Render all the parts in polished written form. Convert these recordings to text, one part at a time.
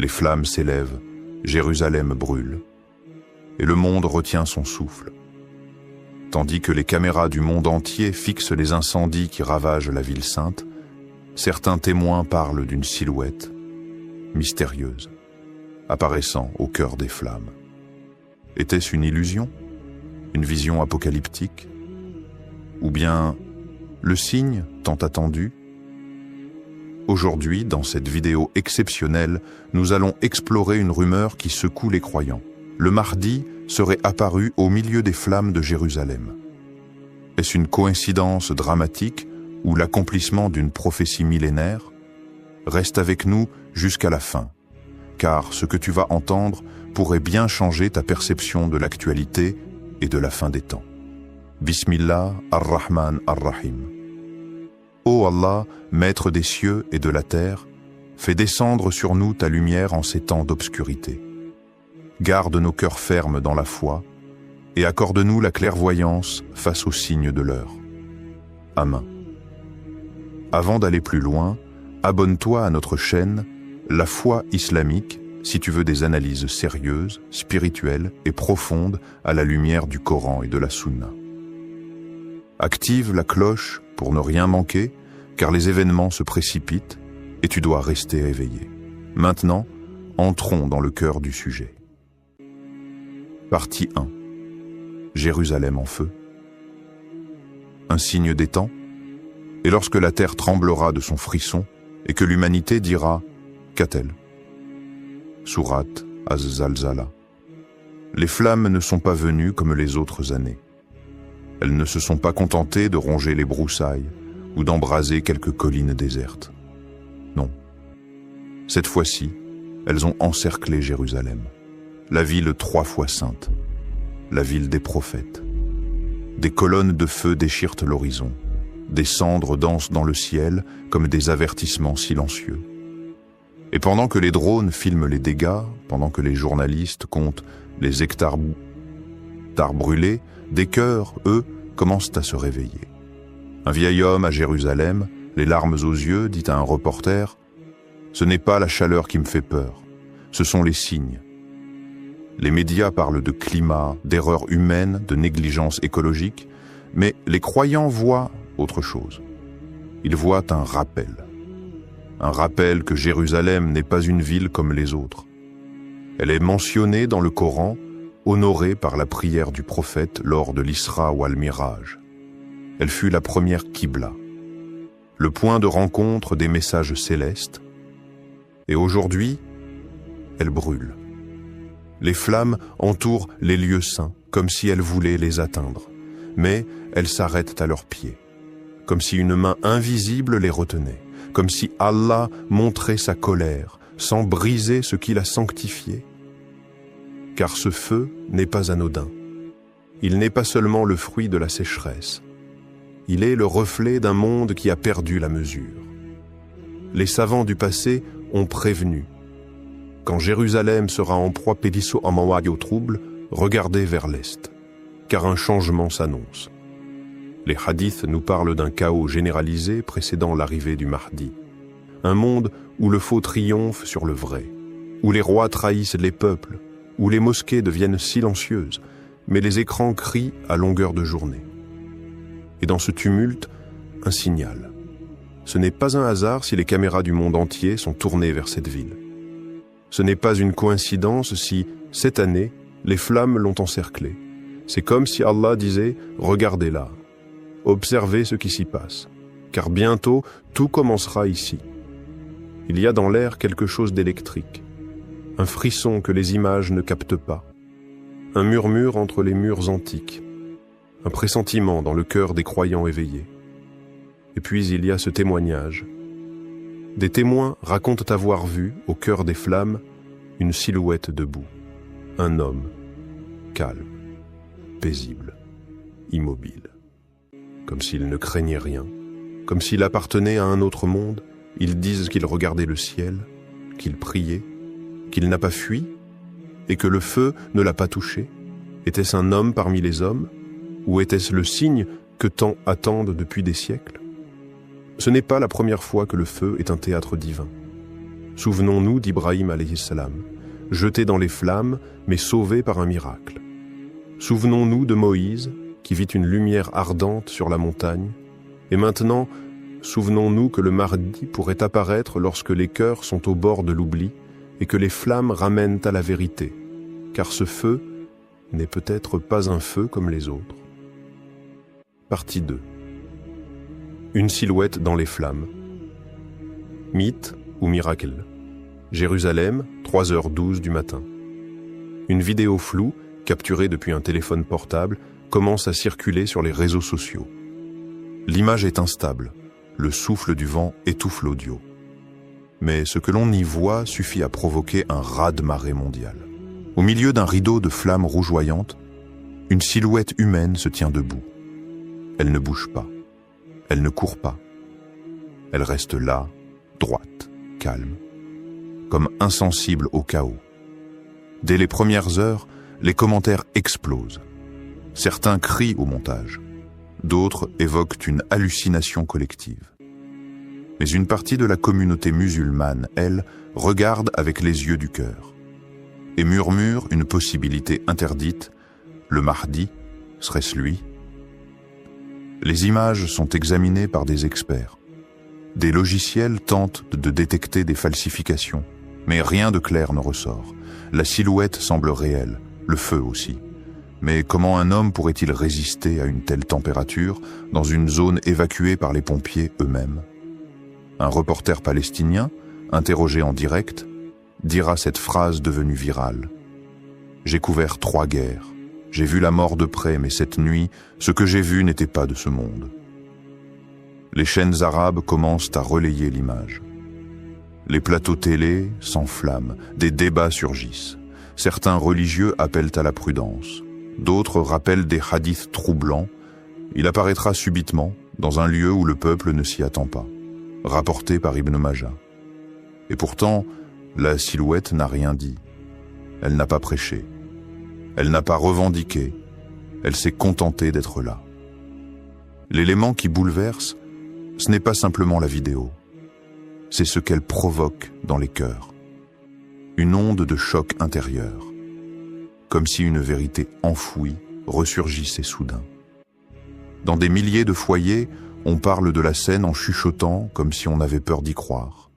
Les flammes s'élèvent, Jérusalem brûle, et le monde retient son souffle. Tandis que les caméras du monde entier fixent les incendies qui ravagent la ville sainte, certains témoins parlent d'une silhouette mystérieuse, apparaissant au cœur des flammes. Était-ce une illusion? Une vision apocalyptique? Ou bien le signe tant attendu? Aujourd'hui, dans cette vidéo exceptionnelle, nous allons explorer une rumeur qui secoue les croyants. Le Mahdi serait apparu au milieu des flammes de Jérusalem. Est-ce une coïncidence dramatique ou l'accomplissement d'une prophétie millénaire? Reste avec nous jusqu'à la fin, car ce que tu vas entendre pourrait bien changer ta perception de l'actualité et de la fin des temps. Bismillah ar-Rahman ar-Rahim. Ô Allah, maître des cieux et de la terre, fais descendre sur nous ta lumière en ces temps d'obscurité. Garde nos cœurs fermes dans la foi et accorde-nous la clairvoyance face aux signes de l'heure. Amen. Avant d'aller plus loin, abonne-toi à notre chaîne La Foi Islamique si tu veux des analyses sérieuses, spirituelles et profondes à la lumière du Coran et de la Sunna. Active la cloche pour ne rien manquer, car les événements se précipitent et tu dois rester éveillé. Maintenant, entrons dans le cœur du sujet. Partie 1. Jérusalem en feu. Un signe des temps. Et lorsque la terre tremblera de son frisson et que l'humanité dira « Qu'a-t-elle » Sourate Az-Zalzala. Les flammes ne sont pas venues comme les autres années. Elles ne se sont pas contentées de ronger les broussailles ou d'embraser quelques collines désertes. Non. Cette fois-ci, elles ont encerclé Jérusalem, la ville 3 fois sainte, la ville des prophètes. Des colonnes de feu déchirent l'horizon, des cendres dansent dans le ciel comme des avertissements silencieux. Et pendant que les drones filment les dégâts, pendant que les journalistes comptent les hectares brûlés, des cœurs, eux, commencent à se réveiller. Un vieil homme à Jérusalem, les larmes aux yeux, dit à un reporter « Ce n'est pas la chaleur qui me fait peur, ce sont les signes. » Les médias parlent de climat, d'erreurs humaines, de négligence écologique, mais les croyants voient autre chose. Ils voient un rappel que Jérusalem n'est pas une ville comme les autres. Elle est mentionnée dans le Coran, honorée par la prière du prophète lors de l'Isra ou al-Miraj. Elle fut la première Qibla, le point de rencontre des messages célestes, et aujourd'hui, elle brûle. Les flammes entourent les lieux saints, comme si elles voulaient les atteindre, mais elles s'arrêtent à leurs pieds, comme si une main invisible les retenait, comme si Allah montrait sa colère, sans briser ce qu'il a sanctifié. Car ce feu n'est pas anodin. Il n'est pas seulement le fruit de la sécheresse. Il est le reflet d'un monde qui a perdu la mesure. Les savants du passé ont prévenu. Quand Jérusalem sera en proie au trouble, regardez vers l'est, car un changement s'annonce. Les hadiths nous parlent d'un chaos généralisé précédant l'arrivée du Mahdi. Un monde où le faux triomphe sur le vrai, où les rois trahissent les peuples, où les mosquées deviennent silencieuses, mais les écrans crient à longueur de journée. Et dans ce tumulte, un signal. Ce n'est pas un hasard si les caméras du monde entier sont tournées vers cette ville. Ce n'est pas une coïncidence si, cette année, les flammes l'ont encerclée. C'est comme si Allah disait « Regardez là, observez ce qui s'y passe, car bientôt tout commencera ici. » Il y a dans l'air quelque chose d'électrique, un frisson que les images ne captent pas, un murmure entre les murs antiques, un pressentiment dans le cœur des croyants éveillés. Et puis il y a ce témoignage. Des témoins racontent avoir vu, au cœur des flammes, une silhouette debout, un homme, calme, paisible, immobile. Comme s'il ne craignait rien, comme s'il appartenait à un autre monde. Ils disent qu'il regardait le ciel, qu'il priait, qu'il n'a pas fui, et que le feu ne l'a pas touché. Était-ce un homme parmi les hommes, ou était-ce le signe que tant attendent depuis des siècles? Ce n'est pas la première fois que le feu est un théâtre divin. Souvenons-nous d'Ibrahim alayhi salam, jeté dans les flammes, mais sauvé par un miracle. Souvenons-nous de Moïse, qui vit une lumière ardente sur la montagne. Et maintenant, souvenons-nous que le Mahdi pourrait apparaître lorsque les cœurs sont au bord de l'oubli et que les flammes ramènent à la vérité, car ce feu n'est peut-être pas un feu comme les autres. Partie 2. Une silhouette dans les flammes. Mythe ou miracle. Jérusalem, 3h12 du matin. Une vidéo floue, capturée depuis un téléphone portable, commence à circuler sur les réseaux sociaux. L'image est instable, le souffle du vent étouffe l'audio. Mais ce que l'on y voit suffit à provoquer un raz-de-marée mondial. Au milieu d'un rideau de flammes rougeoyantes, une silhouette humaine se tient debout. Elle ne bouge pas, elle ne court pas. Elle reste là, droite, calme, comme insensible au chaos. Dès les premières heures, les commentaires explosent. Certains crient au montage, d'autres évoquent une hallucination collective. Mais une partie de la communauté musulmane, elle, regarde avec les yeux du cœur et murmure une possibilité interdite, le Mahdi, serait-ce lui? Les images sont examinées par des experts. Des logiciels tentent de détecter des falsifications, mais rien de clair ne ressort. La silhouette semble réelle, le feu aussi. Mais comment un homme pourrait-il résister à une telle température dans une zone évacuée par les pompiers eux-mêmes? Un reporter palestinien, interrogé en direct, dira cette phrase devenue virale. « J'ai couvert 3 guerres. J'ai vu la mort de près, mais cette nuit, ce que j'ai vu n'était pas de ce monde. » Les chaînes arabes commencent à relayer l'image. Les plateaux télé s'enflamment, des débats surgissent. Certains religieux appellent à la prudence. D'autres rappellent des hadiths troublants. Il apparaîtra subitement, dans un lieu où le peuple ne s'y attend pas. Rapporté par Ibn Majah. Et pourtant, la silhouette n'a rien dit. Elle n'a pas prêché. Elle n'a pas revendiqué. Elle s'est contentée d'être là. L'élément qui bouleverse, ce n'est pas simplement la vidéo. C'est ce qu'elle provoque dans les cœurs. Une onde de choc intérieur. Comme si une vérité enfouie ressurgissait soudain. Dans des milliers de foyers, on parle de la scène en chuchotant comme si on avait peur d'y croire.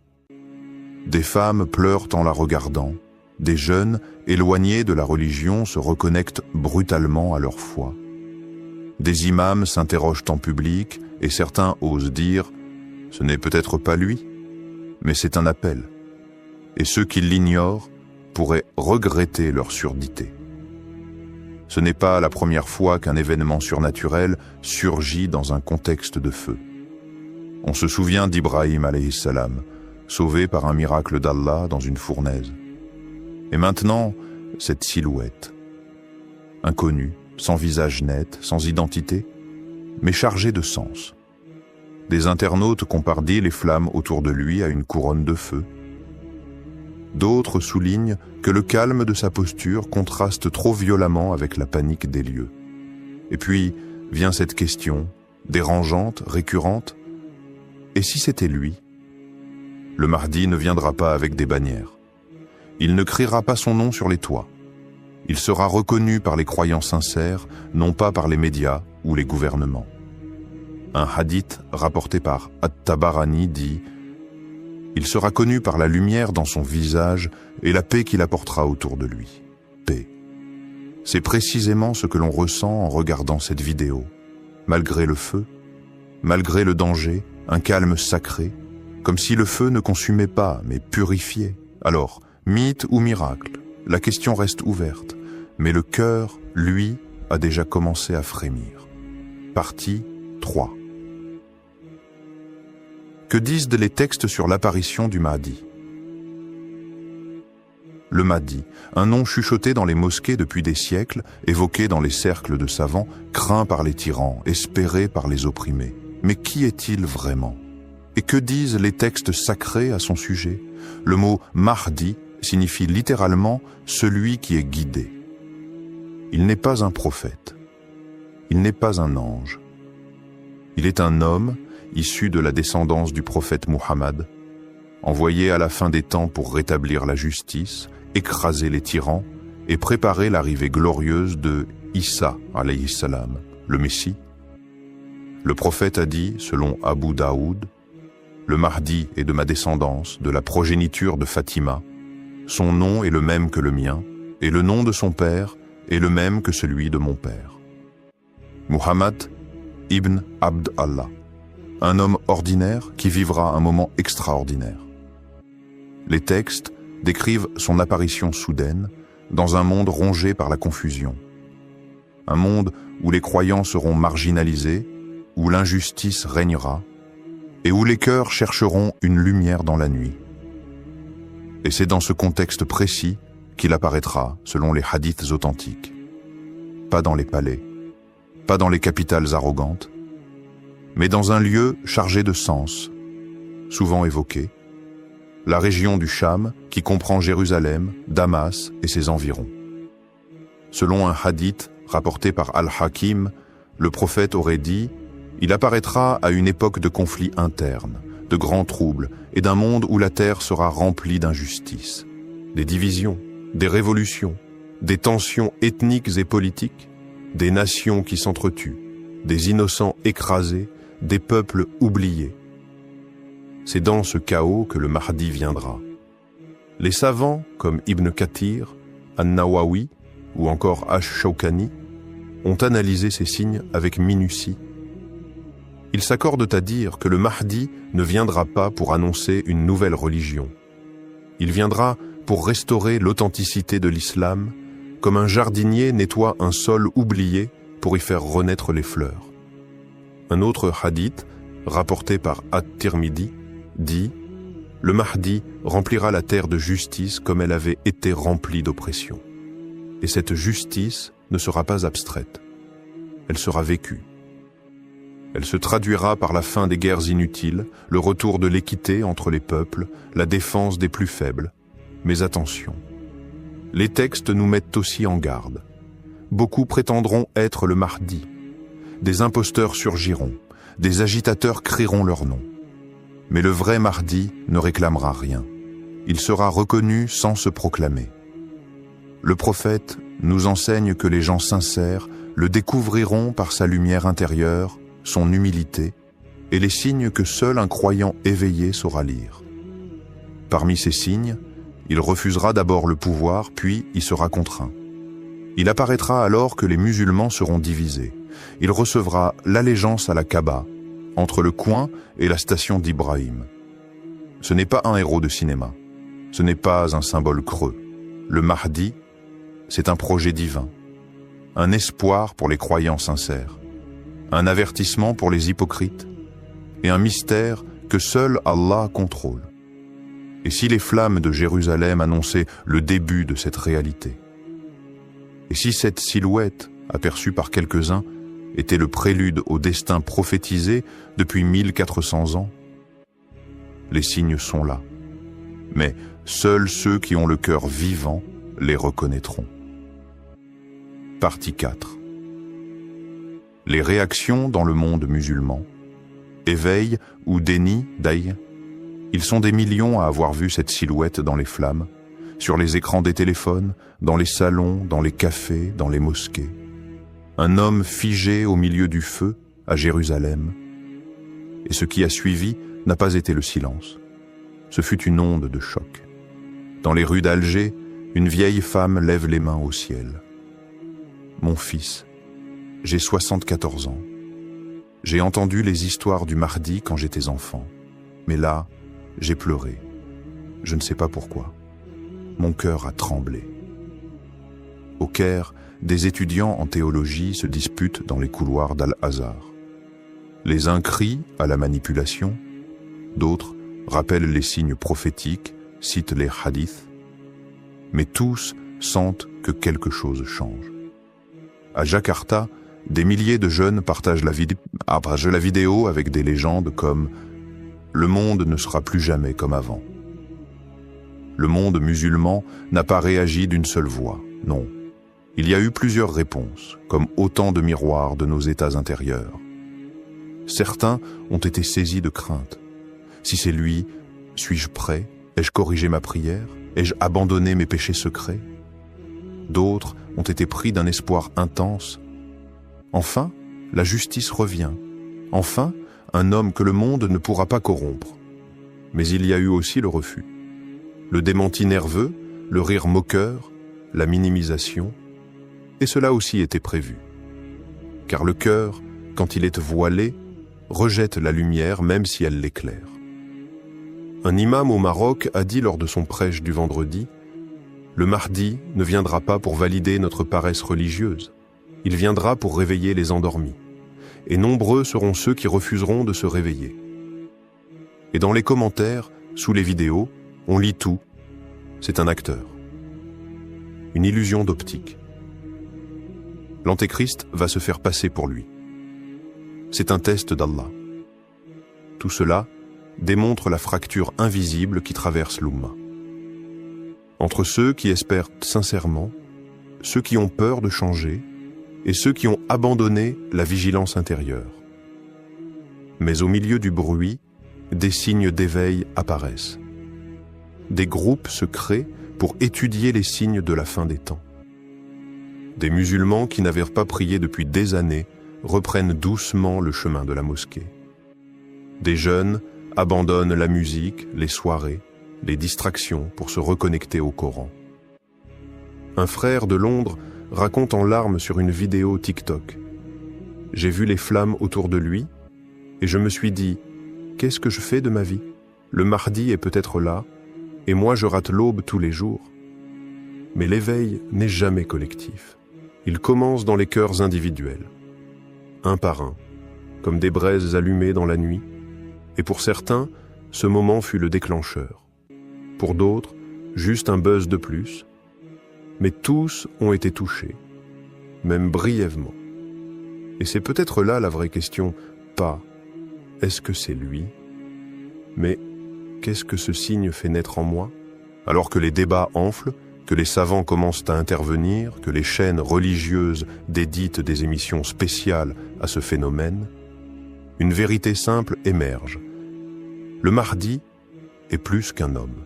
Des femmes pleurent en la regardant, des jeunes, éloignés de la religion, se reconnectent brutalement à leur foi. Des imams s'interrogent en public et certains osent dire « ce n'est peut-être pas lui, mais c'est un appel ». Et ceux qui l'ignorent pourraient regretter leur surdité. Ce n'est pas la première fois qu'un événement surnaturel surgit dans un contexte de feu. On se souvient d'Ibrahim alayhi salam, sauvé par un miracle d'Allah dans une fournaise. Et maintenant, cette silhouette, inconnue, sans visage net, sans identité, mais chargée de sens. Des internautes comparent les flammes autour de lui à une couronne de feu. D'autres soulignent que le calme de sa posture contraste trop violemment avec la panique des lieux. Et puis vient cette question, dérangeante, récurrente. Et si c'était lui? Le Mahdi ne viendra pas avec des bannières. Il ne criera pas son nom sur les toits. Il sera reconnu par les croyants sincères, non pas par les médias ou les gouvernements. Un hadith rapporté par At-Tabarani dit « Il sera connu par la lumière dans son visage et la paix qu'il apportera autour de lui. » Paix. C'est précisément ce que l'on ressent en regardant cette vidéo. Malgré le feu, malgré le danger, un calme sacré, comme si le feu ne consumait pas, mais purifiait. Alors, mythe ou miracle, la question reste ouverte, mais le cœur, lui, a déjà commencé à frémir. Partie 3. Que disent les textes sur l'apparition du Mahdi? Le Mahdi, un nom chuchoté dans les mosquées depuis des siècles, évoqué dans les cercles de savants, craint par les tyrans, espéré par les opprimés. Mais qui est-il vraiment? Et que disent les textes sacrés à son sujet? Le mot « Mahdi » signifie littéralement « celui qui est guidé ». Il n'est pas un prophète. Il n'est pas un ange. Il est un homme issu de la descendance du prophète Muhammad, envoyé à la fin des temps pour rétablir la justice, écraser les tyrans et préparer l'arrivée glorieuse de Isa, alayhi salam, le Messie. Le prophète a dit, selon Abu Daoud, « Le Mahdi est de ma descendance, de la progéniture de Fatima. Son nom est le même que le mien, et le nom de son père est le même que celui de mon père. » Muhammad ibn Abd Allah, un homme ordinaire qui vivra un moment extraordinaire. Les textes décrivent son apparition soudaine dans un monde rongé par la confusion. Un monde où les croyants seront marginalisés, où l'injustice régnera, et où les cœurs chercheront une lumière dans la nuit. Et c'est dans ce contexte précis qu'il apparaîtra, selon les hadiths authentiques. Pas dans les palais, pas dans les capitales arrogantes, mais dans un lieu chargé de sens, souvent évoqué, la région du Cham qui comprend Jérusalem, Damas et ses environs. Selon un hadith rapporté par Al-Hakim, le prophète aurait dit « Il apparaîtra à une époque de conflits internes, de grands troubles et d'un monde où la terre sera remplie d'injustice. Des divisions, des révolutions, des tensions ethniques et politiques, des nations qui s'entretuent, des innocents écrasés, des peuples oubliés. C'est dans ce chaos que le Mahdi viendra. Les savants comme Ibn Kathir, An-Nawawi ou encore Ash-Shawkani ont analysé ces signes avec minutie. Ils s'accordent à dire que le Mahdi ne viendra pas pour annoncer une nouvelle religion. Il viendra pour restaurer l'authenticité de l'islam, comme un jardinier nettoie un sol oublié pour y faire renaître les fleurs. Un autre hadith, rapporté par At-Tirmidhi, dit « Le Mahdi remplira la terre de justice comme elle avait été remplie d'oppression. Et cette justice ne sera pas abstraite, elle sera vécue. Elle se traduira par la fin des guerres inutiles, le retour de l'équité entre les peuples, la défense des plus faibles. Mais attention, les textes nous mettent aussi en garde. Beaucoup prétendront être le Mahdi. Des imposteurs surgiront, des agitateurs crieront leur nom. Mais le vrai Mahdi ne réclamera rien. Il sera reconnu sans se proclamer. Le prophète nous enseigne que les gens sincères le découvriront par sa lumière intérieure, son humilité et les signes que seul un croyant éveillé saura lire. Parmi ces signes, il refusera d'abord le pouvoir, puis y sera contraint. Il apparaîtra alors que les musulmans seront divisés. Il recevra l'allégeance à la Kaaba, entre le coin et la station d'Ibrahim. Ce n'est pas un héros de cinéma, ce n'est pas un symbole creux. Le Mahdi, c'est un projet divin, un espoir pour les croyants sincères, un avertissement pour les hypocrites et un mystère que seul Allah contrôle. Et si les flammes de Jérusalem annonçaient le début de cette réalité? Et si cette silhouette, aperçue par quelques-uns, était le prélude au destin prophétisé depuis 1400 ans? Les signes sont là, mais seuls ceux qui ont le cœur vivant les reconnaîtront. Partie 4. Les réactions dans le monde musulman. Éveil ou déni d'aïe. Ils sont des millions à avoir vu cette silhouette dans les flammes, sur les écrans des téléphones, dans les salons, dans les cafés, dans les mosquées. Un homme figé au milieu du feu, à Jérusalem. Et ce qui a suivi n'a pas été le silence. Ce fut une onde de choc. Dans les rues d'Alger, une vieille femme lève les mains au ciel. Mon fils, j'ai 74 ans. J'ai entendu les histoires du Mahdi quand j'étais enfant. Mais là, j'ai pleuré. Je ne sais pas pourquoi. Mon cœur a tremblé. Au Caire, des étudiants en théologie se disputent dans les couloirs d'Al-Azhar. Les uns crient à la manipulation, d'autres rappellent les signes prophétiques, citent les hadiths, mais tous sentent que quelque chose change. À Jakarta, des milliers de jeunes partagent la vidéo avec des légendes comme « Le monde ne sera plus jamais comme avant ». Le monde musulman n'a pas réagi d'une seule voix, non. Il y a eu plusieurs réponses, comme autant de miroirs de nos états intérieurs. Certains ont été saisis de crainte. Si c'est lui, Suis-je prêt? Ai-je corrigé ma prière? Ai-je abandonné mes péchés secrets? D'autres ont été pris d'un espoir intense. Enfin, la justice revient. Enfin, un homme que le monde ne pourra pas corrompre. Mais il y a eu aussi le refus. Le démenti nerveux, le rire moqueur, la minimisation. Et cela aussi était prévu. Car le cœur, quand il est voilé, rejette la lumière même si elle l'éclaire. Un imam au Maroc a dit lors de son prêche du vendredi: « Le Mahdi ne viendra pas pour valider notre paresse religieuse. Il viendra pour réveiller les endormis. Et nombreux seront ceux qui refuseront de se réveiller. » Et dans les commentaires, sous les vidéos, on lit tout. C'est un acteur. Une illusion d'optique. L'Antéchrist va se faire passer pour lui. C'est un test d'Allah. Tout cela démontre la fracture invisible qui traverse l'Oumma. Entre ceux qui espèrent sincèrement, ceux qui ont peur de changer et ceux qui ont abandonné la vigilance intérieure. Mais au milieu du bruit, des signes d'éveil apparaissent. Des groupes se créent pour étudier les signes de la fin des temps. Des musulmans qui n'avaient pas prié depuis des années reprennent doucement le chemin de la mosquée. Des jeunes abandonnent la musique, les soirées, les distractions pour se reconnecter au Coran. Un frère de Londres raconte en larmes sur une vidéo TikTok: « J'ai vu les flammes autour de lui et je me suis dit, qu'est-ce que je fais de ma vie? Le Mahdi est peut-être là et moi je rate l'aube tous les jours. » Mais l'éveil n'est jamais collectif. Il commence dans les cœurs individuels, un par un, comme des braises allumées dans la nuit. Et pour certains, ce moment fut le déclencheur. Pour d'autres, juste un buzz de plus. Mais tous ont été touchés, même brièvement. Et c'est peut-être là la vraie question, pas « est-ce que c'est lui ?» mais « qu'est-ce que ce signe fait naître en moi ?» Alors que les débats enflent, que les savants commencent à intervenir, que les chaînes religieuses déditent des émissions spéciales à ce phénomène, une vérité simple émerge. Le Mahdi est plus qu'un homme.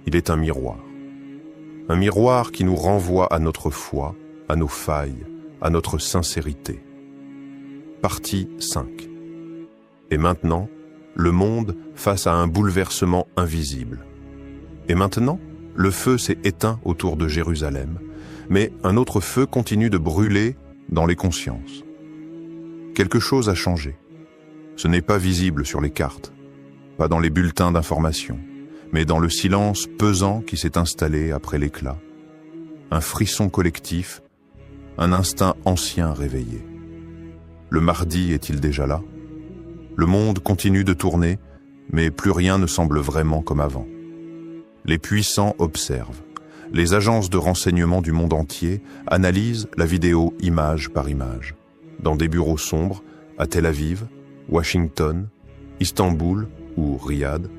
Il est un miroir. Un miroir qui nous renvoie à notre foi, à nos failles, à notre sincérité. Partie 5. Et maintenant, le monde face à un bouleversement invisible. Et maintenant, le feu s'est éteint autour de Jérusalem, mais un autre feu continue de brûler dans les consciences. Quelque chose a changé. Ce n'est pas visible sur les cartes, pas dans les bulletins d'information, mais dans le silence pesant qui s'est installé après l'éclat. Un frisson collectif, un instinct ancien réveillé. Le Mahdi est-il déjà là? Le monde continue de tourner, mais plus rien ne semble vraiment comme avant. Les puissants observent. Les agences de renseignement du monde entier analysent la vidéo image par image. Dans des bureaux sombres, à Tel Aviv, Washington, Istanbul ou Riyad,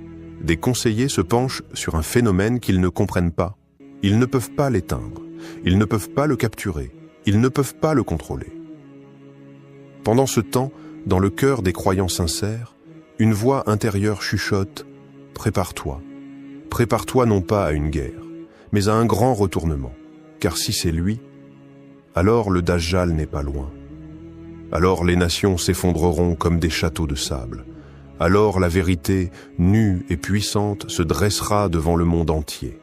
des conseillers se penchent sur un phénomène qu'ils ne comprennent pas. Ils ne peuvent pas l'éteindre, ils ne peuvent pas le capturer, ils ne peuvent pas le contrôler. Pendant ce temps, dans le cœur des croyants sincères, une voix intérieure chuchote « Prépare-toi ». Prépare-toi non pas à une guerre, mais à un grand retournement. Car si c'est lui, alors le Dajjal n'est pas loin. Alors les nations s'effondreront comme des châteaux de sable. Alors la vérité, nue et puissante, se dressera devant le monde entier.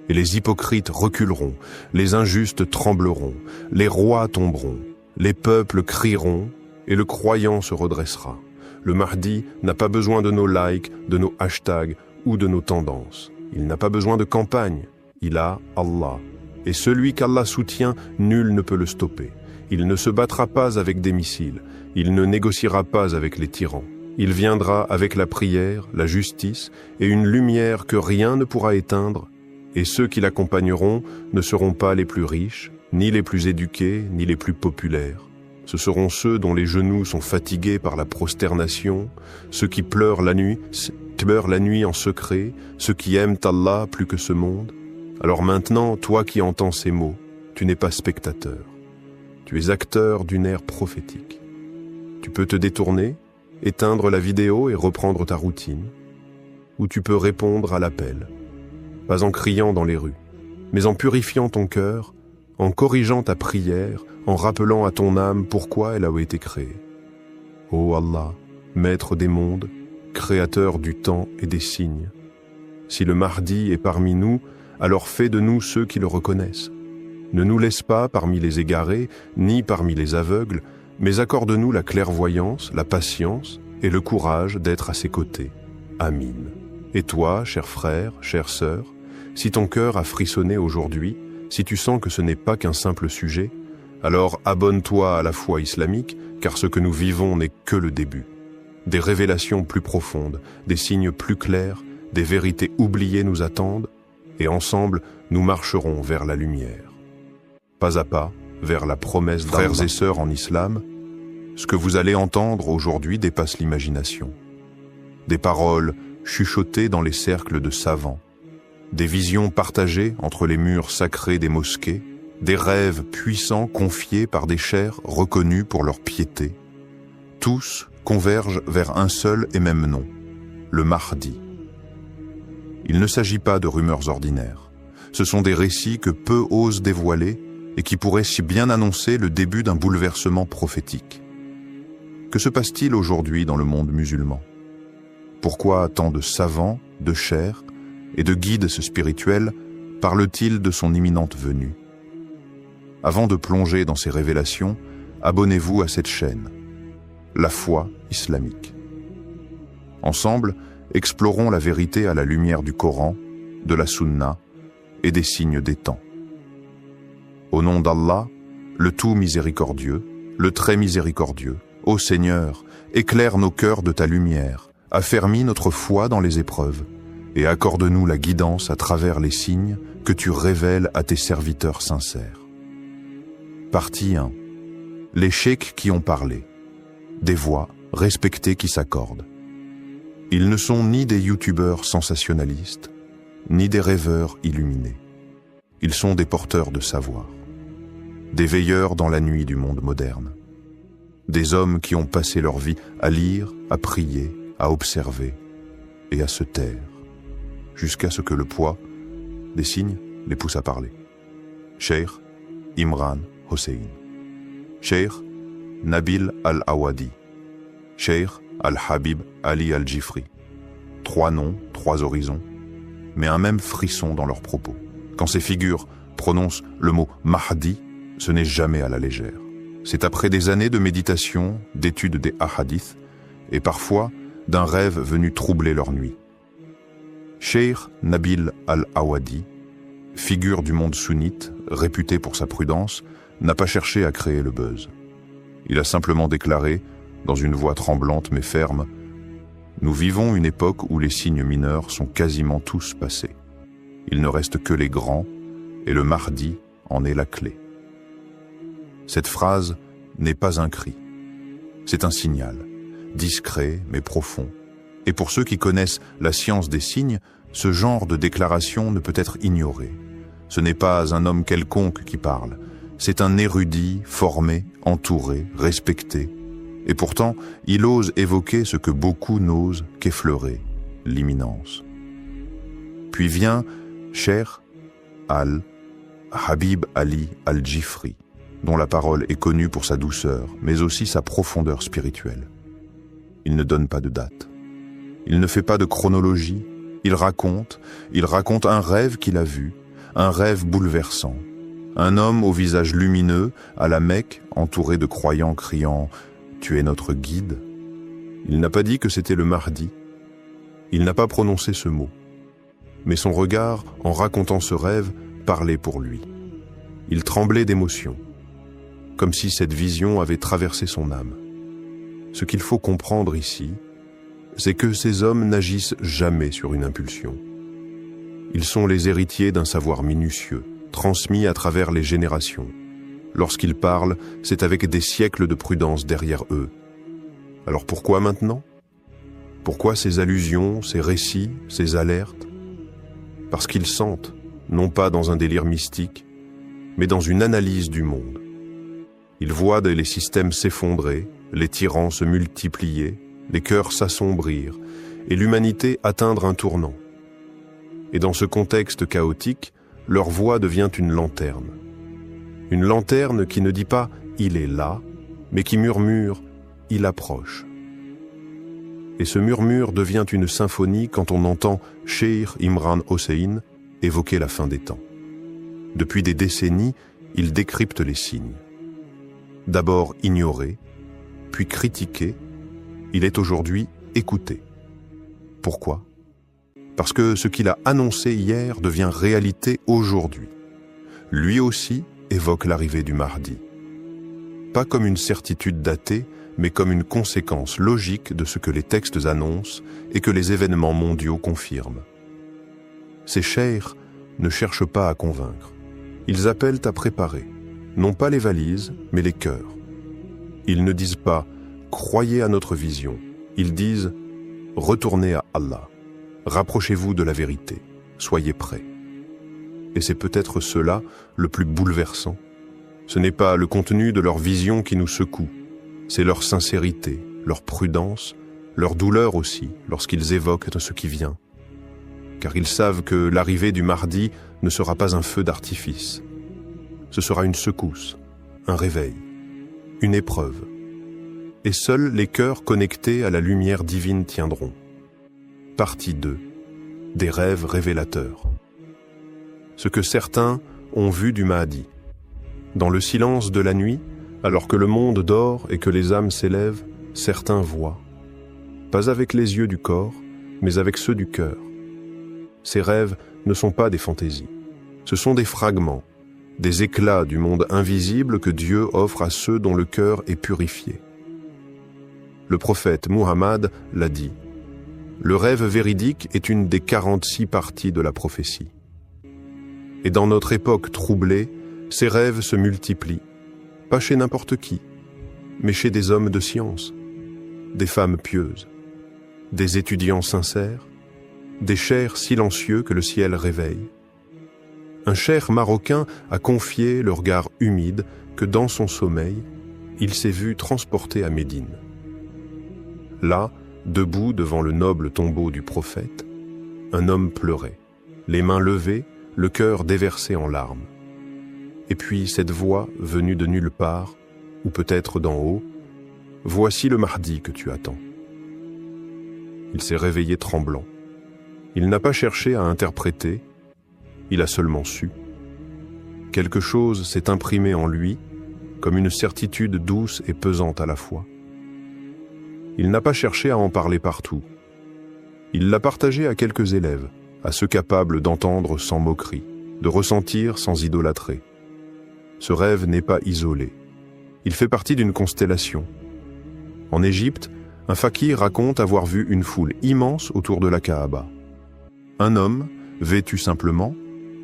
Et les hypocrites reculeront, les injustes trembleront, les rois tomberont, les peuples crieront, et le croyant se redressera. Le Mahdi n'a pas besoin de nos likes, de nos hashtags ou de nos tendances. Il n'a pas besoin de campagne, il a Allah. Et celui qu'Allah soutient, nul ne peut le stopper. Il ne se battra pas avec des missiles, il ne négociera pas avec les tyrans. Il viendra avec la prière, la justice et une lumière que rien ne pourra éteindre, et ceux qui l'accompagneront ne seront pas les plus riches, ni les plus éduqués, ni les plus populaires. Ce seront ceux dont les genoux sont fatigués par la prosternation, ceux qui pleurent la nuit en secret, ceux qui aiment Allah plus que ce monde. Alors maintenant, toi qui entends ces mots, tu n'es pas spectateur. Tu es acteur d'une ère prophétique. Tu peux te détourner, éteindre la vidéo et reprendre ta routine. où tu peux répondre à l'appel, pas en criant dans les rues, mais en purifiant ton cœur, en corrigeant ta prière, en rappelant à ton âme pourquoi elle a été créée. Ô Allah, maître des mondes, créateur du temps et des signes, si le Mahdi est parmi nous, alors fais de nous ceux qui le reconnaissent. Ne nous laisse pas parmi les égarés, ni parmi les aveugles, mais accorde-nous la clairvoyance, la patience et le courage d'être à ses côtés. Amin. Et toi, cher frère, chère sœur, si ton cœur a frissonné aujourd'hui, si tu sens que ce n'est pas qu'un simple sujet, alors abonne-toi à la foi islamique, car ce que nous vivons n'est que le début. Des révélations plus profondes, des signes plus clairs, des vérités oubliées nous attendent, et ensemble, nous marcherons vers la lumière. Pas à pas, vers la promesse d'Allah. Frères et sœurs en islam, ce que vous allez entendre aujourd'hui dépasse l'imagination. Des paroles chuchotées dans les cercles de savants, des visions partagées entre les murs sacrés des mosquées, des rêves puissants confiés par des chers reconnus pour leur piété. Tous convergent vers un seul et même nom, le Mahdi. Il ne s'agit pas de rumeurs ordinaires. Ce sont des récits que peu osent dévoiler et qui pourraient si bien annoncer le début d'un bouleversement prophétique. Que se passe-t-il aujourd'hui dans le monde musulman? Pourquoi tant de savants, de chers et de guides spirituels parlent-ils de son imminente venue? Avant de plonger dans ces révélations, abonnez-vous à cette chaîne, la foi islamique. Ensemble, explorons la vérité à la lumière du Coran, de la Sunna et des signes des temps. Au nom d'Allah, le tout miséricordieux, le très miséricordieux, ô Seigneur, éclaire nos cœurs de ta lumière, affermis notre foi dans les épreuves, et accorde-nous la guidance à travers les signes que tu révèles à tes serviteurs sincères. Partie 1. Les cheikhs qui ont parlé. Des voix respectées qui s'accordent. Ils ne sont ni des youtubeurs sensationnalistes, ni des rêveurs illuminés. Ils sont des porteurs de savoir, des veilleurs dans la nuit du monde moderne, des hommes qui ont passé leur vie à lire, à prier, à observer et à se taire, jusqu'à ce que le poids des signes les pousse à parler. Cheikh Imran Hossein, Cheikh Nabil Al-Awadi, Cheikh Al-Habib Ali Al-Jifri. 3 noms, 3 horizons, mais un même frisson dans leurs propos. Quand ces figures prononcent le mot Mahdi, ce n'est jamais à la légère. C'est après des années de méditation, d'étude des hadiths, et parfois d'un rêve venu troubler leur nuit. Cheikh Nabil Al-Awadi, figure du monde sunnite, réputé pour sa prudence, n'a pas cherché à créer le buzz. Il a simplement déclaré, dans une voix tremblante mais ferme, « Nous vivons une époque où les signes mineurs sont quasiment tous passés. Il ne reste que les grands, et le Mahdi en est la clé. » Cette phrase n'est pas un cri. C'est un signal, discret mais profond. Et pour ceux qui connaissent la science des signes, ce genre de déclaration ne peut être ignoré. Ce n'est pas un homme quelconque qui parle. C'est un érudit, formé, entouré, respecté. Et pourtant, il ose évoquer ce que beaucoup n'osent qu'effleurer, l'imminence. Puis vient Cheikh Al-Habib Ali Al-Jifri, dont la parole est connue pour sa douceur, mais aussi sa profondeur spirituelle. Il ne donne pas de date. Il ne fait pas de chronologie. Il raconte un rêve qu'il a vu, un rêve bouleversant. Un homme au visage lumineux, à la Mecque, entouré de croyants criant « Tu es notre guide ». Il n'a pas dit que c'était le Mahdi. Il n'a pas prononcé ce mot. Mais son regard, en racontant ce rêve, parlait pour lui. Il tremblait d'émotion, comme si cette vision avait traversé son âme. Ce qu'il faut comprendre ici, c'est que ces hommes n'agissent jamais sur une impulsion. Ils sont les héritiers d'un savoir minutieux, transmis à travers les générations. Lorsqu'ils parlent, c'est avec des siècles de prudence derrière eux. Alors pourquoi maintenant? Pourquoi ces allusions, ces récits, ces alertes? Parce qu'ils sentent, non pas dans un délire mystique, mais dans une analyse du monde. Ils voient les systèmes s'effondrer, les tyrans se multiplier, les cœurs s'assombrir, et l'humanité atteindre un tournant. Et dans ce contexte chaotique, leur voix devient une lanterne. Une lanterne qui ne dit pas « il est là », mais qui murmure « il approche ». Et ce murmure devient une symphonie quand on entend Cheikh Imran Hossein évoquer la fin des temps. Depuis des décennies, il décrypte les signes. D'abord ignoré, puis critiqué, il est aujourd'hui écouté. Pourquoi ? Parce que ce qu'il a annoncé hier devient réalité aujourd'hui. Lui aussi évoque l'arrivée du Mahdi. Pas comme une certitude datée, mais comme une conséquence logique de ce que les textes annoncent et que les événements mondiaux confirment. Ces cheikhs ne cherchent pas à convaincre. Ils appellent à préparer, non pas les valises, mais les cœurs. Ils ne disent pas « croyez à notre vision », ils disent « retournez à Allah, rapprochez-vous de la vérité, soyez prêts ». Et c'est peut-être cela le plus bouleversant. Ce n'est pas le contenu de leur vision qui nous secoue, c'est leur sincérité, leur prudence, leur douleur aussi lorsqu'ils évoquent ce qui vient. Car ils savent que l'arrivée du Mahdi ne sera pas un feu d'artifice. Ce sera une secousse, un réveil, une épreuve. Et seuls les cœurs connectés à la lumière divine tiendront. Partie 2. Des rêves révélateurs. Ce que certains ont vu du Mahdi. Dans le silence de la nuit, alors que le monde dort et que les âmes s'élèvent, certains voient. Pas avec les yeux du corps, mais avec ceux du cœur. Ces rêves ne sont pas des fantaisies. Ce sont des fragments, des éclats du monde invisible que Dieu offre à ceux dont le cœur est purifié. Le prophète Muhammad l'a dit. Le rêve véridique est une des 46 parties de la prophétie. Et dans notre époque troublée, ces rêves se multiplient. Pas chez n'importe qui, mais chez des hommes de science, des femmes pieuses, des étudiants sincères, des cheikhs silencieux que le ciel réveille. Un cheikh marocain a confié le regard humide que dans son sommeil, il s'est vu transporté à Médine. Là, debout devant le noble tombeau du prophète, un homme pleurait, les mains levées, le cœur déversé en larmes. Et puis cette voix venue de nulle part, ou peut-être d'en haut, « Voici le Mahdi que tu attends ». Il s'est réveillé tremblant. Il n'a pas cherché à interpréter, il a seulement su. Quelque chose s'est imprimé en lui, comme une certitude douce et pesante à la fois. Il n'a pas cherché à en parler partout. Il l'a partagé à quelques élèves, à ceux capables d'entendre sans moquerie, de ressentir sans idolâtrer. Ce rêve n'est pas isolé. Il fait partie d'une constellation. En Égypte, un fakir raconte avoir vu une foule immense autour de la Kaaba. Un homme, vêtu simplement,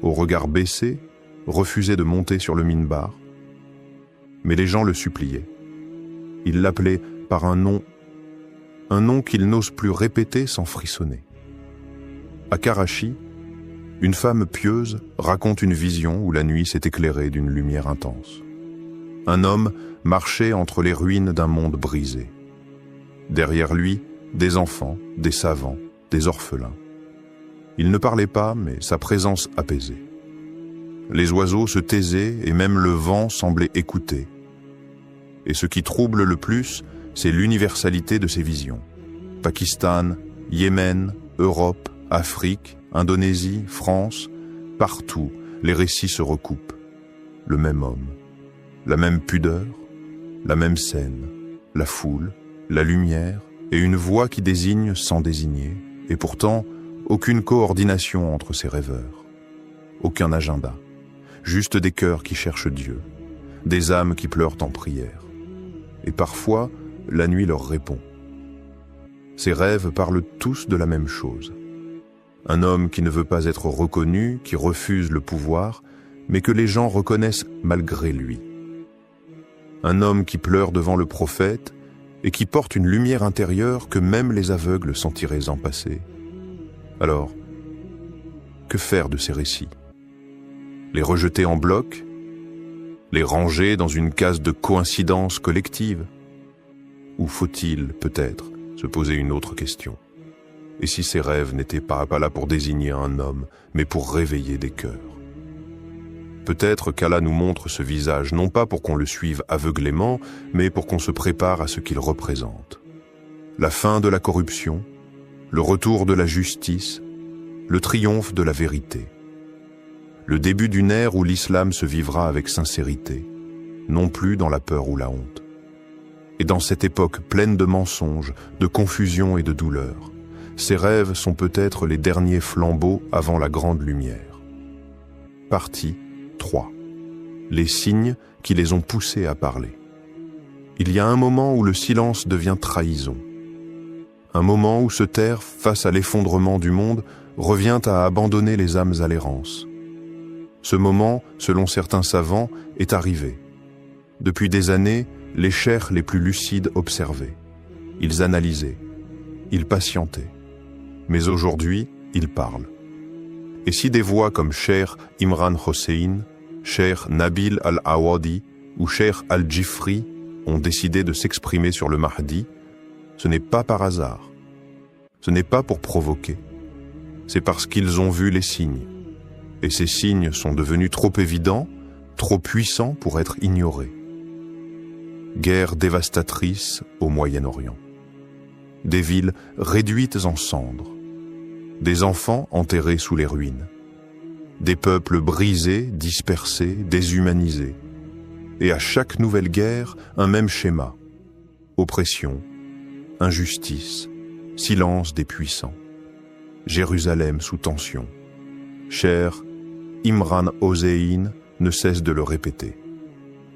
au regard baissé, refusait de monter sur le minbar. Mais les gens le suppliaient. Ils l'appelaient par un nom qu'il n'ose plus répéter sans frissonner. À Karachi, une femme pieuse raconte une vision où la nuit s'est éclairée d'une lumière intense. Un homme marchait entre les ruines d'un monde brisé. Derrière lui, des enfants, des savants, des orphelins. Il ne parlait pas, mais sa présence apaisait. Les oiseaux se taisaient et même le vent semblait écouter. Et ce qui trouble le plus, c'est l'universalité de ces visions. Pakistan, Yémen, Europe, Afrique, Indonésie, France, partout, les récits se recoupent. Le même homme, la même pudeur, la même scène, la foule, la lumière et une voix qui désigne sans désigner, et pourtant aucune coordination entre ces rêveurs. Aucun agenda, juste des cœurs qui cherchent Dieu, des âmes qui pleurent en prière. Et parfois, la nuit leur répond. Ces rêves parlent tous de la même chose. Un homme qui ne veut pas être reconnu, qui refuse le pouvoir, mais que les gens reconnaissent malgré lui. Un homme qui pleure devant le prophète et qui porte une lumière intérieure que même les aveugles sentiraient en passer. Alors, que faire de ces récits? Les rejeter en bloc? Les ranger dans une case de coïncidence collective? Ou faut-il, peut-être, se poser une autre question? Et si ces rêves n'étaient pas là pour désigner un homme, mais pour réveiller des cœurs? Peut-être qu'Allah nous montre ce visage, non pas pour qu'on le suive aveuglément, mais pour qu'on se prépare à ce qu'il représente. La fin de la corruption, le retour de la justice, le triomphe de la vérité. Le début d'une ère où l'islam se vivra avec sincérité, non plus dans la peur ou la honte. Et dans cette époque pleine de mensonges, de confusion et de douleur, ces rêves sont peut-être les derniers flambeaux avant la grande lumière. Partie 3. Les signes qui les ont poussés à parler. Il y a un moment où le silence devient trahison. Un moment où se taire face à l'effondrement du monde revient à abandonner les âmes à l'errance. Ce moment, selon certains savants, est arrivé. Depuis des années, les cheikhs les plus lucides observaient. Ils analysaient. Ils patientaient. Mais aujourd'hui, ils parlent. Et si des voix comme Cheikh Imran Hossein, Cheikh Nabil Al-Awadi ou Cheikh Al-Jifri ont décidé de s'exprimer sur le Mahdi, ce n'est pas par hasard. Ce n'est pas pour provoquer. C'est parce qu'ils ont vu les signes. Et ces signes sont devenus trop évidents, trop puissants pour être ignorés. Guerre dévastatrice au Moyen-Orient. Des villes réduites en cendres. Des enfants enterrés sous les ruines. Des peuples brisés, dispersés, déshumanisés. Et à chaque nouvelle guerre, un même schéma. Oppression, injustice, silence des puissants. Jérusalem sous tension. Cheikh Imran Hossein ne cesse de le répéter.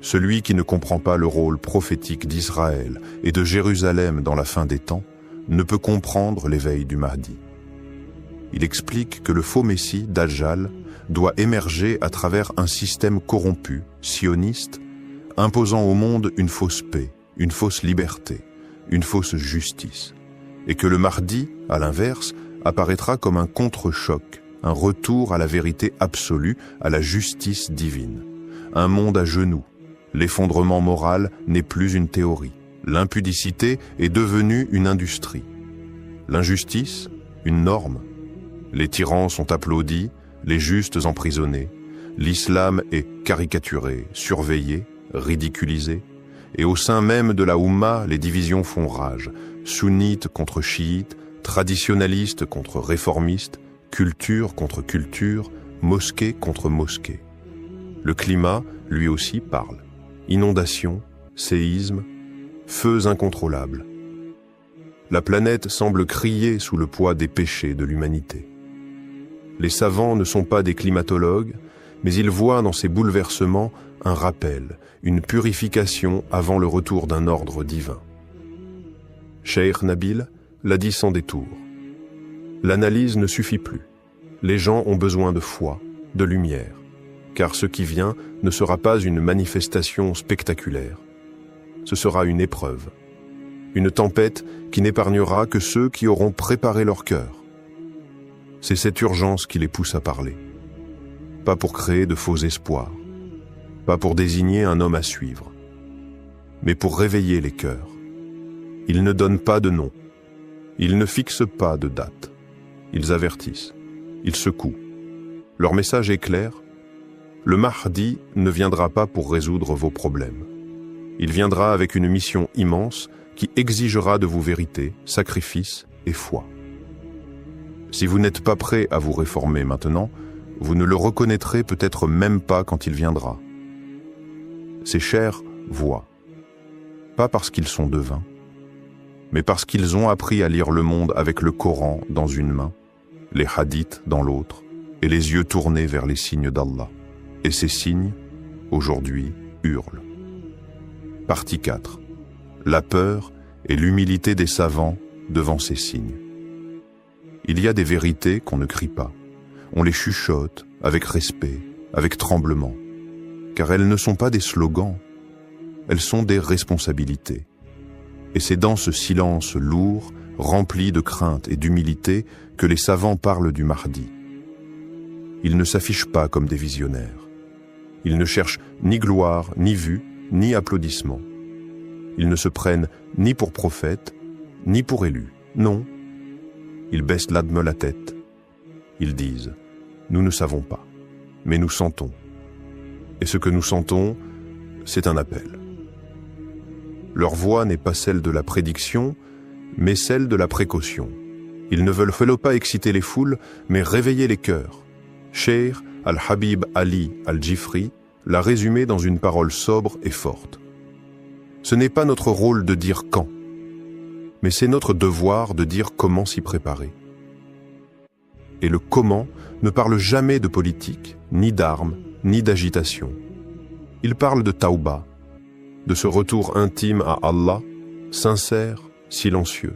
Celui qui ne comprend pas le rôle prophétique d'Israël et de Jérusalem dans la fin des temps ne peut comprendre l'éveil du Mahdi. Il explique que le faux Messie, Dajjal, doit émerger à travers un système corrompu, sioniste, imposant au monde une fausse paix, une fausse liberté, une fausse justice, et que le Mahdi, à l'inverse, apparaîtra comme un contre-choc, un retour à la vérité absolue, à la justice divine. Un monde à genoux. L'effondrement moral n'est plus une théorie. L'impudicité est devenue une industrie. L'injustice, une norme. Les tyrans sont applaudis, les justes emprisonnés. L'islam est caricaturé, surveillé, ridiculisé. Et au sein même de la Oumma, les divisions font rage. Sunnites contre chiites, traditionalistes contre réformistes, culture contre culture, mosquée contre mosquée. Le climat, lui aussi, parle. Inondations, séismes, feux incontrôlables. La planète semble crier sous le poids des péchés de l'humanité. Les savants ne sont pas des climatologues, mais ils voient dans ces bouleversements un rappel, une purification avant le retour d'un ordre divin. Cheikh Nabil l'a dit sans détour. L'analyse ne suffit plus. Les gens ont besoin de foi, de lumière, car ce qui vient ne sera pas une manifestation spectaculaire. Ce sera une épreuve, une tempête qui n'épargnera que ceux qui auront préparé leur cœur. C'est cette urgence qui les pousse à parler. Pas pour créer de faux espoirs, pas pour désigner un homme à suivre, mais pour réveiller les cœurs. Ils ne donnent pas de nom, ils ne fixent pas de date, ils avertissent, ils secouent. Leur message est clair, le Mahdi ne viendra pas pour résoudre vos problèmes. Il viendra avec une mission immense qui exigera de vous vérité, sacrifice et foi. Si vous n'êtes pas prêt à vous réformer maintenant, vous ne le reconnaîtrez peut-être même pas quand il viendra. Ces chers voient, pas parce qu'ils sont devins, mais parce qu'ils ont appris à lire le monde avec le Coran dans une main, les hadiths dans l'autre, et les yeux tournés vers les signes d'Allah. Et ces signes, aujourd'hui, hurlent. Partie 4. La peur et l'humilité des savants devant ces signes. Il y a des vérités qu'on ne crie pas. On les chuchote avec respect, avec tremblement, car elles ne sont pas des slogans, elles sont des responsabilités. Et c'est dans ce silence lourd, rempli de crainte et d'humilité, que les savants parlent du Mahdi. Ils ne s'affichent pas comme des visionnaires. Ils ne cherchent ni gloire, ni vue, ni applaudissements. Ils ne se prennent ni pour prophètes, ni pour élus. Non. Ils baissent l'adme la tête. Ils disent « Nous ne savons pas, mais nous sentons. » Et ce que nous sentons, c'est un appel. Leur voix n'est pas celle de la prédiction, mais celle de la précaution. Ils ne veulent pas exciter les foules, mais réveiller les cœurs. Cheikh Al-Habib Ali Al-Jifri l'a résumé dans une parole sobre et forte. Ce n'est pas notre rôle de dire quand, mais c'est notre devoir de dire comment s'y préparer. Et le comment ne parle jamais de politique, ni d'armes, ni d'agitation. Il parle de tauba, de ce retour intime à Allah, sincère, silencieux.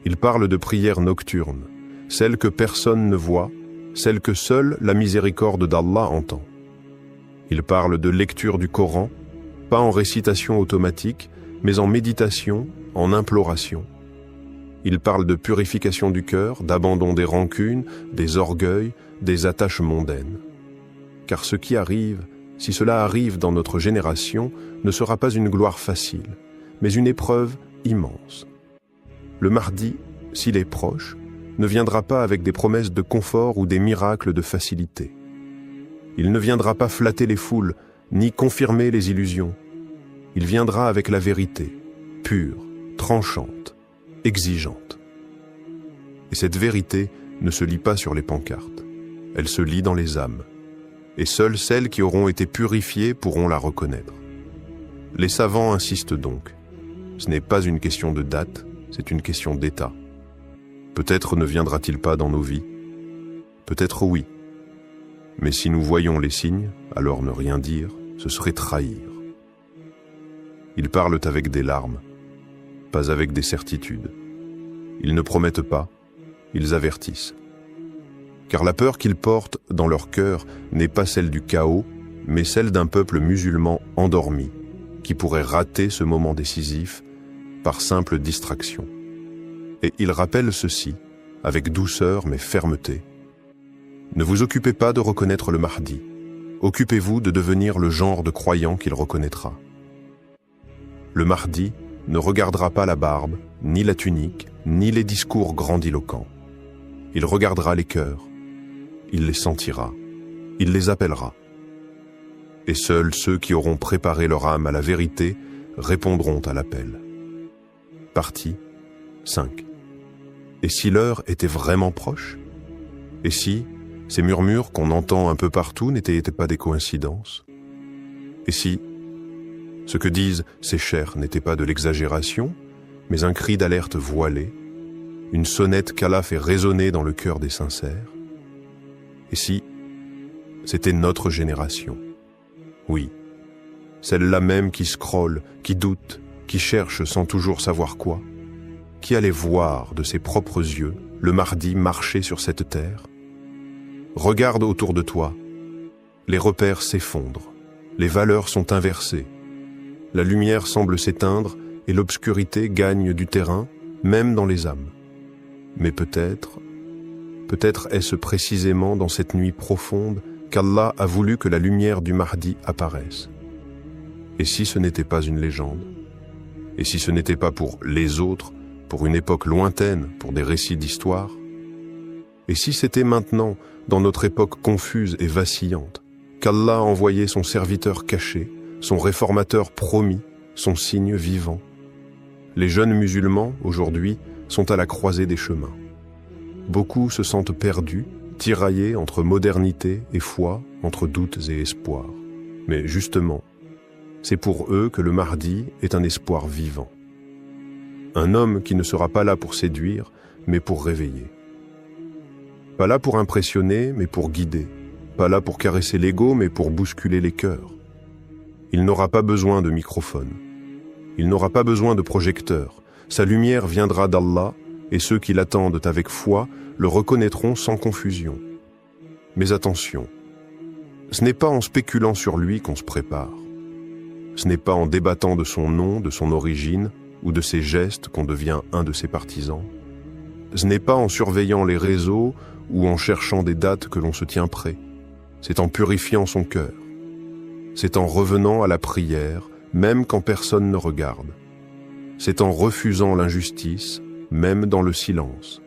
Il parle de prières nocturnes, celles que personne ne voit, celles que seule la miséricorde d'Allah entend. Il parle de lecture du Coran, pas en récitation automatique, mais en méditation, en imploration. Il parle de purification du cœur, d'abandon des rancunes, des orgueils, des attaches mondaines. Car ce qui arrive, si cela arrive dans notre génération, ne sera pas une gloire facile, mais une épreuve immense. Le Mahdi, s'il est proche, ne viendra pas avec des promesses de confort ou des miracles de facilité. Il ne viendra pas flatter les foules, ni confirmer les illusions. Il viendra avec la vérité, pure, tranchante, exigeante. Et cette vérité ne se lit pas sur les pancartes, elle se lit dans les âmes. Et seules celles qui auront été purifiées pourront la reconnaître. Les savants insistent donc. Ce n'est pas une question de date, c'est une question d'état. Peut-être ne viendra-t-il pas dans nos vies. Peut-être oui. Mais si nous voyons les signes, alors ne rien dire, ce serait trahir. Ils parlent avec des larmes, pas avec des certitudes. Ils ne promettent pas, ils avertissent. Car la peur qu'ils portent dans leur cœur n'est pas celle du chaos, mais celle d'un peuple musulman endormi, qui pourrait rater ce moment décisif par simple distraction. Et ils rappellent ceci, avec douceur mais fermeté. Ne vous occupez pas de reconnaître le Mahdi, occupez-vous de devenir le genre de croyant qu'il reconnaîtra. Le Mahdi ne regardera pas la barbe, ni la tunique, ni les discours grandiloquents. Il regardera les cœurs, il les sentira, il les appellera. Et seuls ceux qui auront préparé leur âme à la vérité répondront à l'appel. Partie 5. Et si l'heure était vraiment proche? Et si ces murmures qu'on entend un peu partout n'étaient pas des coïncidences? Et si ce que disent ces chers n'était pas de l'exagération, mais un cri d'alerte voilé, une sonnette qu'Allah fait résonner dans le cœur des sincères? Et si c'était notre génération? Oui, celle-là même qui scrolle, qui doute, qui cherche sans toujours savoir quoi, qui allait voir de ses propres yeux le Mahdi marcher sur cette terre? Regarde autour de toi, les repères s'effondrent, les valeurs sont inversées, la lumière semble s'éteindre et l'obscurité gagne du terrain, même dans les âmes. Mais peut-être est-ce précisément dans cette nuit profonde qu'Allah a voulu que la lumière du Mahdi apparaisse. Et si ce n'était pas une légende? Et si ce n'était pas pour les autres, pour une époque lointaine, pour des récits d'histoire? Et si c'était maintenant, dans notre époque confuse et vacillante, qu'Allah envoyait son serviteur caché, son réformateur promis, son signe vivant? Les jeunes musulmans, aujourd'hui, sont à la croisée des chemins. Beaucoup se sentent perdus, tiraillés entre modernité et foi, entre doutes et espoirs. Mais justement, c'est pour eux que le Mahdi est un espoir vivant. Un homme qui ne sera pas là pour séduire, mais pour réveiller. Pas là pour impressionner, mais pour guider. Pas là pour caresser l'ego, mais pour bousculer les cœurs. Il n'aura pas besoin de microphone. Il n'aura pas besoin de projecteur. Sa lumière viendra d'Allah, et ceux qui l'attendent avec foi le reconnaîtront sans confusion. Mais attention, ce n'est pas en spéculant sur lui qu'on se prépare. Ce n'est pas en débattant de son nom, de son origine, ou de ses gestes qu'on devient un de ses partisans. Ce n'est pas en surveillant les réseaux ou en cherchant des dates que l'on se tient prêt. C'est en purifiant son cœur. C'est en revenant à la prière, même quand personne ne regarde. C'est en refusant l'injustice, même dans le silence.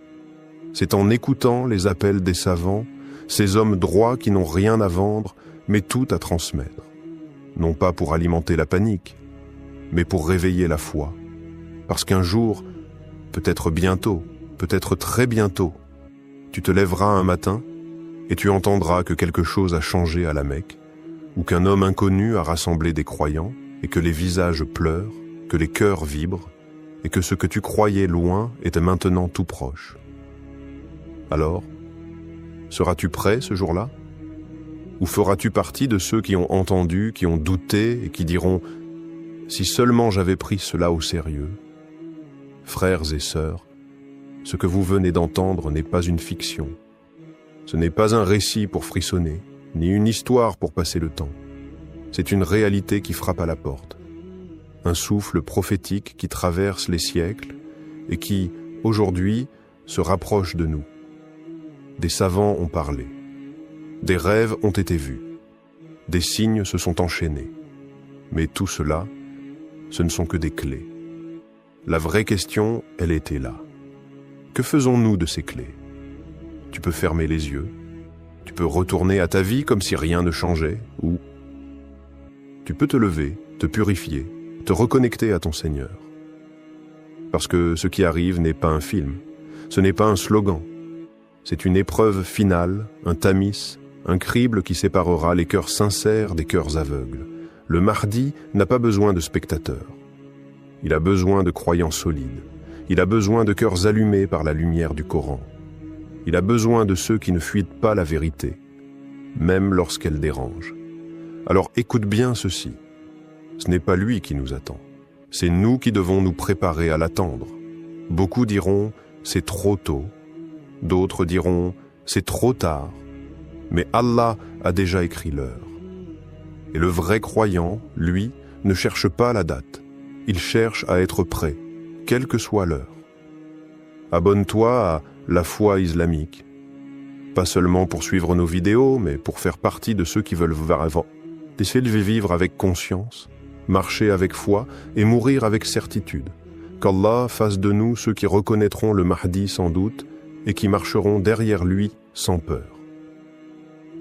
C'est en écoutant les appels des savants, ces hommes droits qui n'ont rien à vendre, mais tout à transmettre. Non pas pour alimenter la panique, mais pour réveiller la foi. Parce qu'un jour, peut-être bientôt, peut-être très bientôt, tu te lèveras un matin et tu entendras que quelque chose a changé à la Mecque, ou qu'un homme inconnu a rassemblé des croyants, et que les visages pleurent, que les cœurs vibrent, et que ce que tu croyais loin est maintenant tout proche. Alors, seras-tu prêt ce jour-là? Ou feras-tu partie de ceux qui ont entendu, qui ont douté et qui diront « Si seulement j'avais pris cela au sérieux ». Frères et sœurs, ce que vous venez d'entendre n'est pas une fiction. Ce n'est pas un récit pour frissonner, ni une histoire pour passer le temps. C'est une réalité qui frappe à la porte. Un souffle prophétique qui traverse les siècles et qui, aujourd'hui, se rapproche de nous. Des savants ont parlé. Des rêves ont été vus. Des signes se sont enchaînés. Mais tout cela, ce ne sont que des clés. La vraie question, elle était là. Que faisons-nous de ces clés? Tu peux fermer les yeux. Tu peux retourner à ta vie comme si rien ne changeait, ou tu peux te lever, te purifier, te reconnecter à ton Seigneur. Parce que ce qui arrive n'est pas un film, ce n'est pas un slogan. C'est une épreuve finale, un tamis, un crible qui séparera les cœurs sincères des cœurs aveugles. Le Mahdi n'a pas besoin de spectateurs. Il a besoin de croyants solides. Il a besoin de cœurs allumés par la lumière du Coran. Il a besoin de ceux qui ne fuient pas la vérité, même lorsqu'elle dérange. Alors écoute bien ceci. Ce n'est pas lui qui nous attend. C'est nous qui devons nous préparer à l'attendre. Beaucoup diront « c'est trop tôt ». D'autres diront « c'est trop tard ». Mais Allah a déjà écrit l'heure. Et le vrai croyant, lui, ne cherche pas la date. Il cherche à être prêt, quelle que soit l'heure. Abonne-toi à La Foi Islamique. Pas seulement pour suivre nos vidéos, mais pour faire partie de ceux qui veulent vivre avec conscience, marcher avec foi et mourir avec certitude. Qu'Allah fasse de nous ceux qui reconnaîtront le Mahdi sans doute et qui marcheront derrière lui sans peur.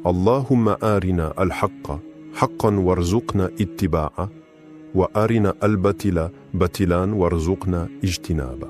Allahumma arina al-haqqa haqqan warzuqna ittiba'a wa arina al-batila batilan warzuqna ijtinaba.